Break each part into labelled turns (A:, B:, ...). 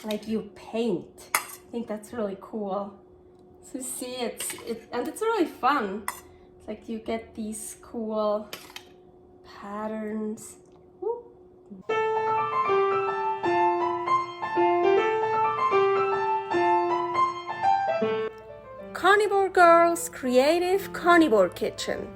A: like you paint. I think that's really cool. So see, and it's really fun. It's like you get these cool patterns. Woo. Carnivore Girl's Creative Carnivore Kitchen.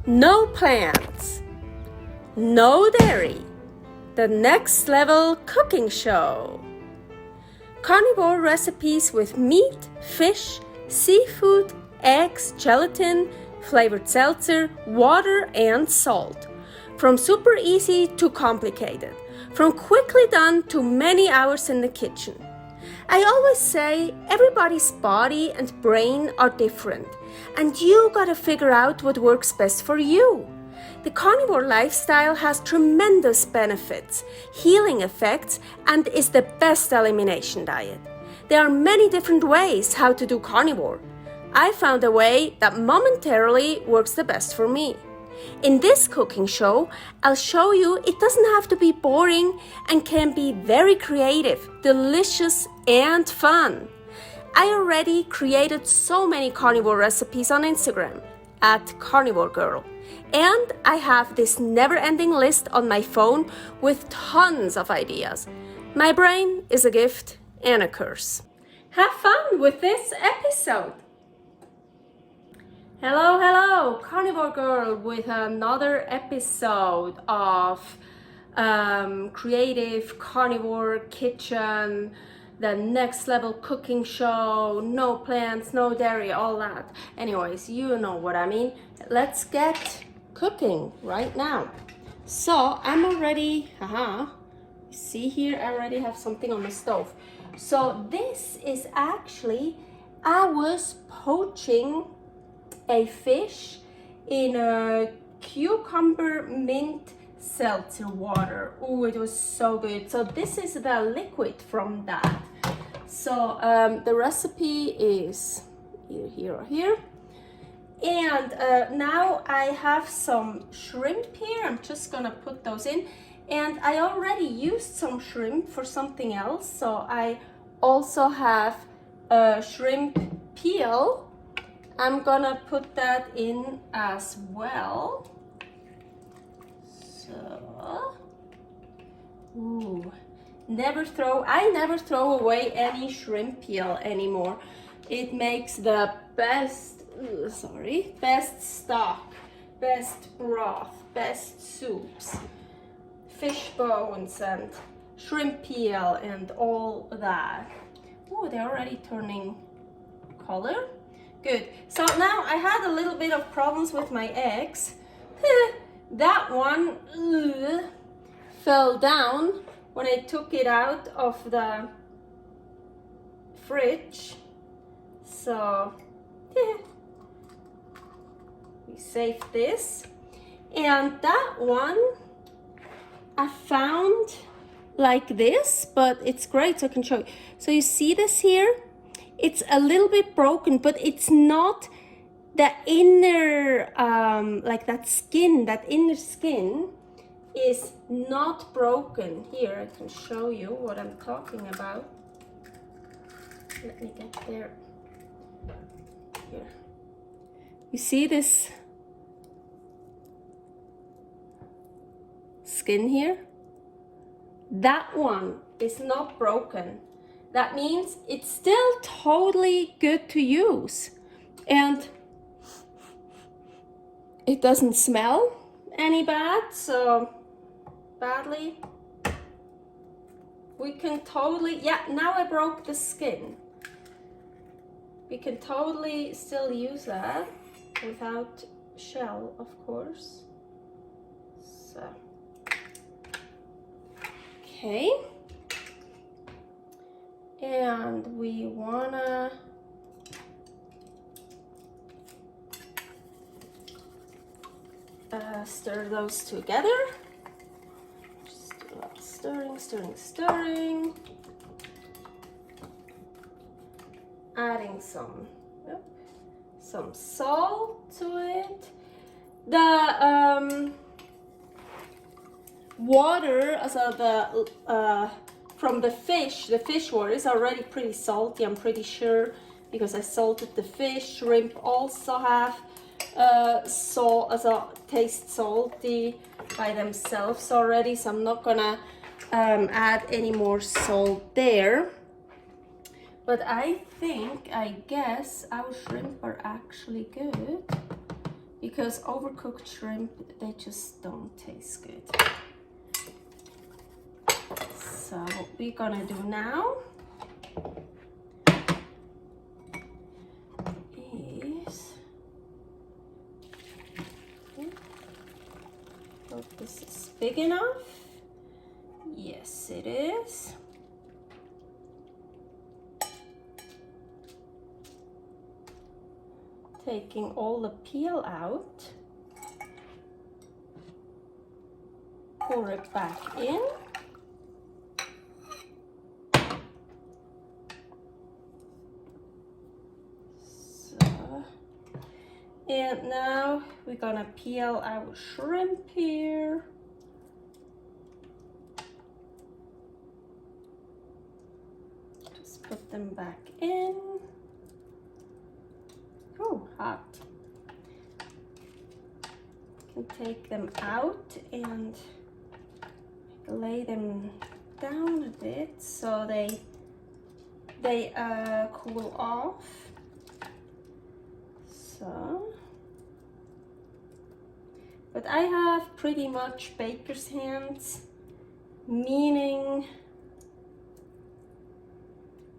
A: No plants, no dairy, the next level cooking show. Carnivore recipes with meat, fish, seafood, eggs, gelatin, flavored seltzer, water, and salt. From super easy to complicated, from quickly done to many hours in the kitchen. I always say everybody's body and brain are different, and you gotta figure out what works best for you. The carnivore lifestyle has tremendous benefits, healing effects, and is the best elimination diet. There are many different ways how to do carnivore. I found a way that momentarily works the best for me. In this cooking show, I'll show you it doesn't have to be boring and can be very creative, delicious, and fun. I already created so many carnivore recipes on Instagram at Carnivore Girl. And I have this never-ending list on my phone with tons of ideas. My brain is a gift and a curse. Have fun with this episode. Hello, Carnivore Girl with another episode of Creative Carnivore Kitchen, the next level cooking show, no plants, no dairy, all that. Anyways, you know what I mean. Let's get cooking right now. So I'm already, see here, I already have something on the stove. So this is actually, I was poaching a fish in a cucumber mint seltzer water. Oh, it was so good. So this is the liquid from that. So the recipe is either here or here. And now I have some shrimp here. I'm just gonna put those in. And I already used some shrimp for something else. So I also have a shrimp peel. I'm gonna put that in as well. So, I never throw away any shrimp peel anymore. It makes the best stock, best broth, best soups, fish bones and shrimp peel and all that. Oh, they're already turning color. Good. So now I had a little bit of problems with my eggs. That one fell down when I took it out of the fridge. So we saved this. And that one I found like this, but it's great, so I can show you. So you see this here? It's a little bit broken, but it's not the inner, like that skin, that inner skin is not broken. Here, I can show you what I'm talking about. Let me get there. Here. You see this skin here? That one is not broken. That means it's still totally good to use. And it doesn't smell any bad, so badly. We can totally, now I broke the skin. We can totally still use that without shell, of course. So, okay. And we wanna stir those together. Just do a lot of stirring. Adding some salt to it. The water, so the from the fish water is already pretty salty, I'm pretty sure, because I salted the fish. Shrimp also have salt, taste salty by themselves already, so I'm not gonna add any more salt there. But I guess our shrimp are actually good, because overcooked shrimp, they just don't taste good. So what we're gonna do now is, hope this is big enough. Yes, it is. Taking all the peel out, pour it back in. So, and now we're gonna peel our shrimp here. Just put them back in. Oh, hot. You can take them out and lay them down a bit so they cool off. So, but I have pretty much baker's hands, meaning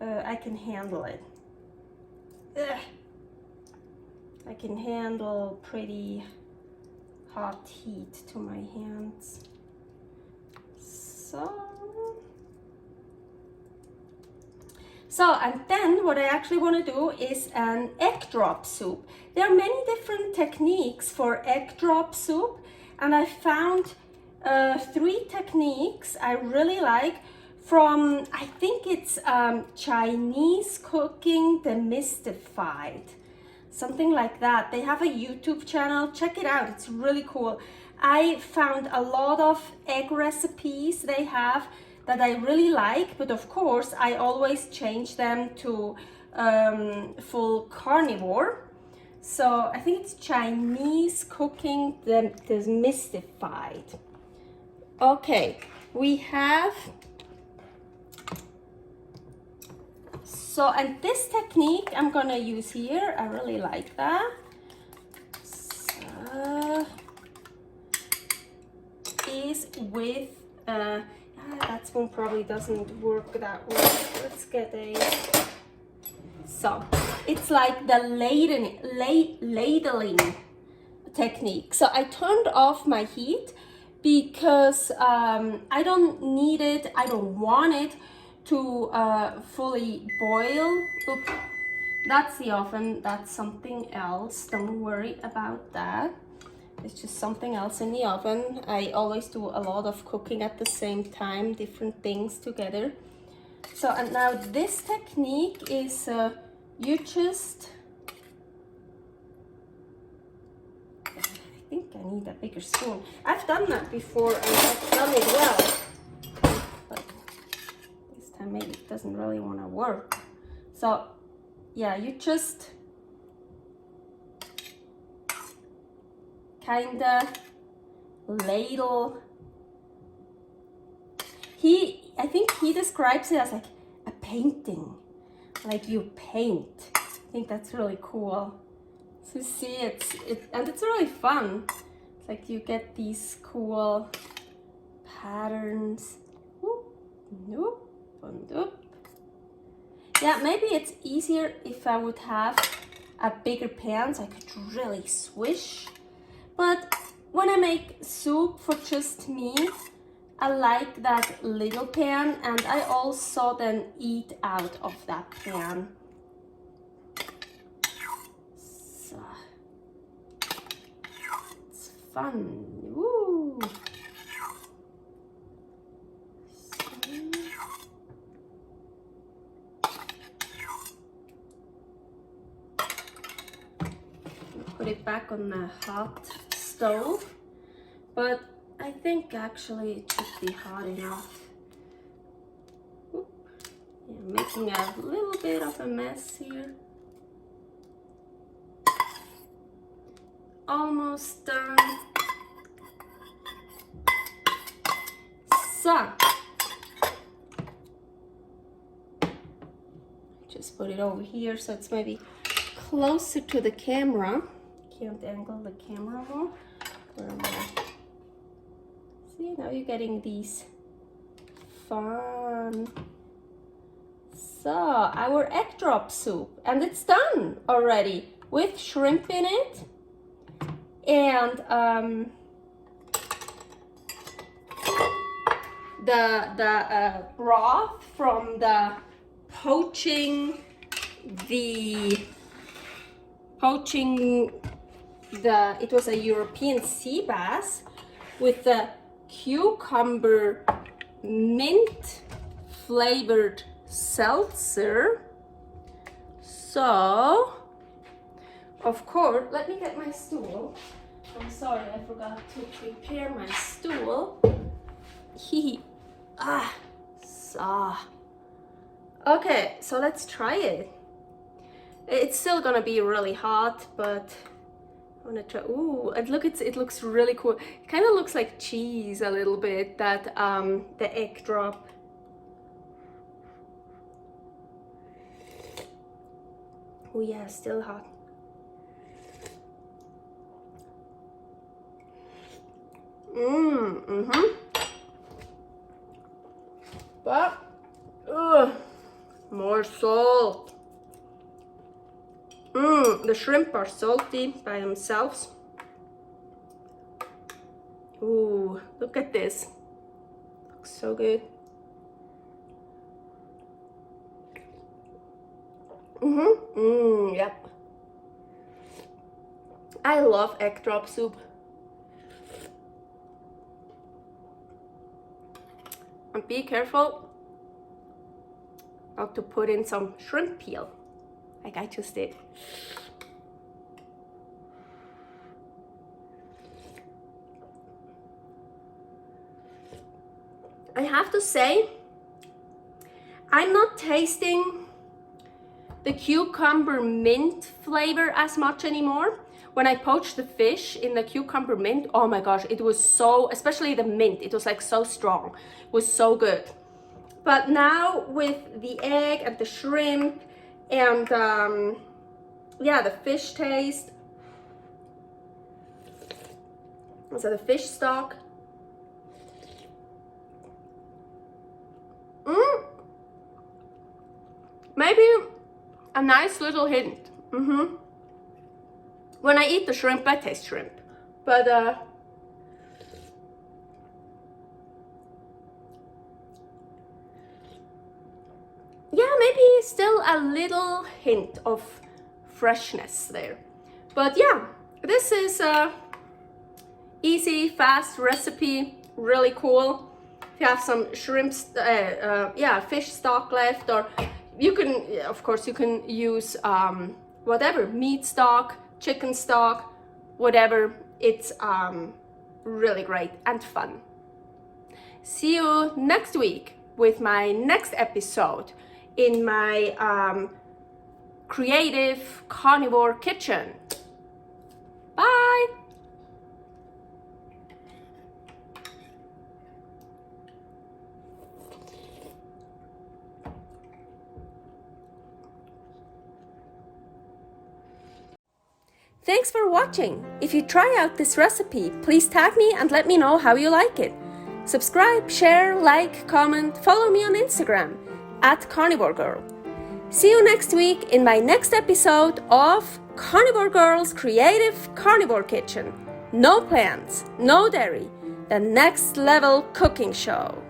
A: I can handle it. Ugh. I can handle pretty hot heat to my hands. So, and then what I actually want to do is an egg drop soup. There are many different techniques for egg drop soup, and I found 3 techniques I really like from, I think it's Chinese Cooking Demystified. Something like that. They have a YouTube channel. Check it out. It's really cool. I found a lot of egg recipes they have that I really like, but of course I always change them to full carnivore. So I think it's Chinese Cooking Demystified. Okay, we have. So, and this technique I'm gonna use here, I really like that. So, is with, that spoon probably doesn't work that well. Let's get a, so, it's like the ladling technique. So I turned off my heat because I don't need it, I don't want it to fully boil. Oops, that's the oven, that's something else, don't worry about that. It's just something else in the oven. I always do a lot of cooking at the same time, different things together. So, and now this technique is you just, I think I need a bigger spoon. I've done that before and I've done it well. Maybe it doesn't really want to work. So yeah, you just kinda ladle. I think he describes it as like a painting, like you paint. I think that's really cool. So see, and it's really fun. It's like you get these cool patterns. Whoop, whoop. Yeah, maybe it's easier if I would have a bigger pan so I could really swish. But when I make soup for just me, I like that little pan, and I also then eat out of that pan. So, it's fun. Woo! Put it back on the hot stove, but I think actually it should be hot enough. making a little bit of a mess here. Almost done. So, just put it over here so it's maybe closer to the camera. Can't angle the camera more. Where am I? See, now you're getting these fun. So, our egg drop soup, and it's done already with shrimp in it, and the broth from the it was a European sea bass with the cucumber mint flavored seltzer. So, of course, let me get my stool. I'm sorry, I forgot to prepare my stool. Okay, so let's try it. It's still gonna be really hot, but I wanna try. Ooh, and look, it looks really cool. It kind of looks like cheese a little bit, that the egg drop. Oh yeah, still hot. But more salt. The shrimp are salty by themselves. Ooh, look at this. Looks so good. Yep. I love egg drop soup. And be careful not to put in some shrimp peel, like I just did. I have to say, I'm not tasting the cucumber mint flavor as much anymore. When I poached the fish in the cucumber mint, oh my gosh, it was so, especially the mint, it was like so strong. It was so good. But now with the egg and the shrimp and yeah, the fish taste, so the fish stock, maybe a nice little hint. When I eat the shrimp, I taste shrimp, but yeah, maybe still a little hint of freshness there. But yeah, this is a easy, fast recipe, really cool. If you have some shrimps, yeah, fish stock left, or you can, of course, you can use whatever, meat stock, chicken stock, whatever. It's really great and fun. See you next week with my next episode in my creative carnivore kitchen. Bye! Thanks for watching. If you try out this recipe, please tag me and let me know how you like it. Subscribe, share, like, comment, follow me on Instagram @CarnivoreGirl. See you next week in my next episode of Carnivore Girl's Creative Carnivore Kitchen. No plants, no dairy, the next level cooking show.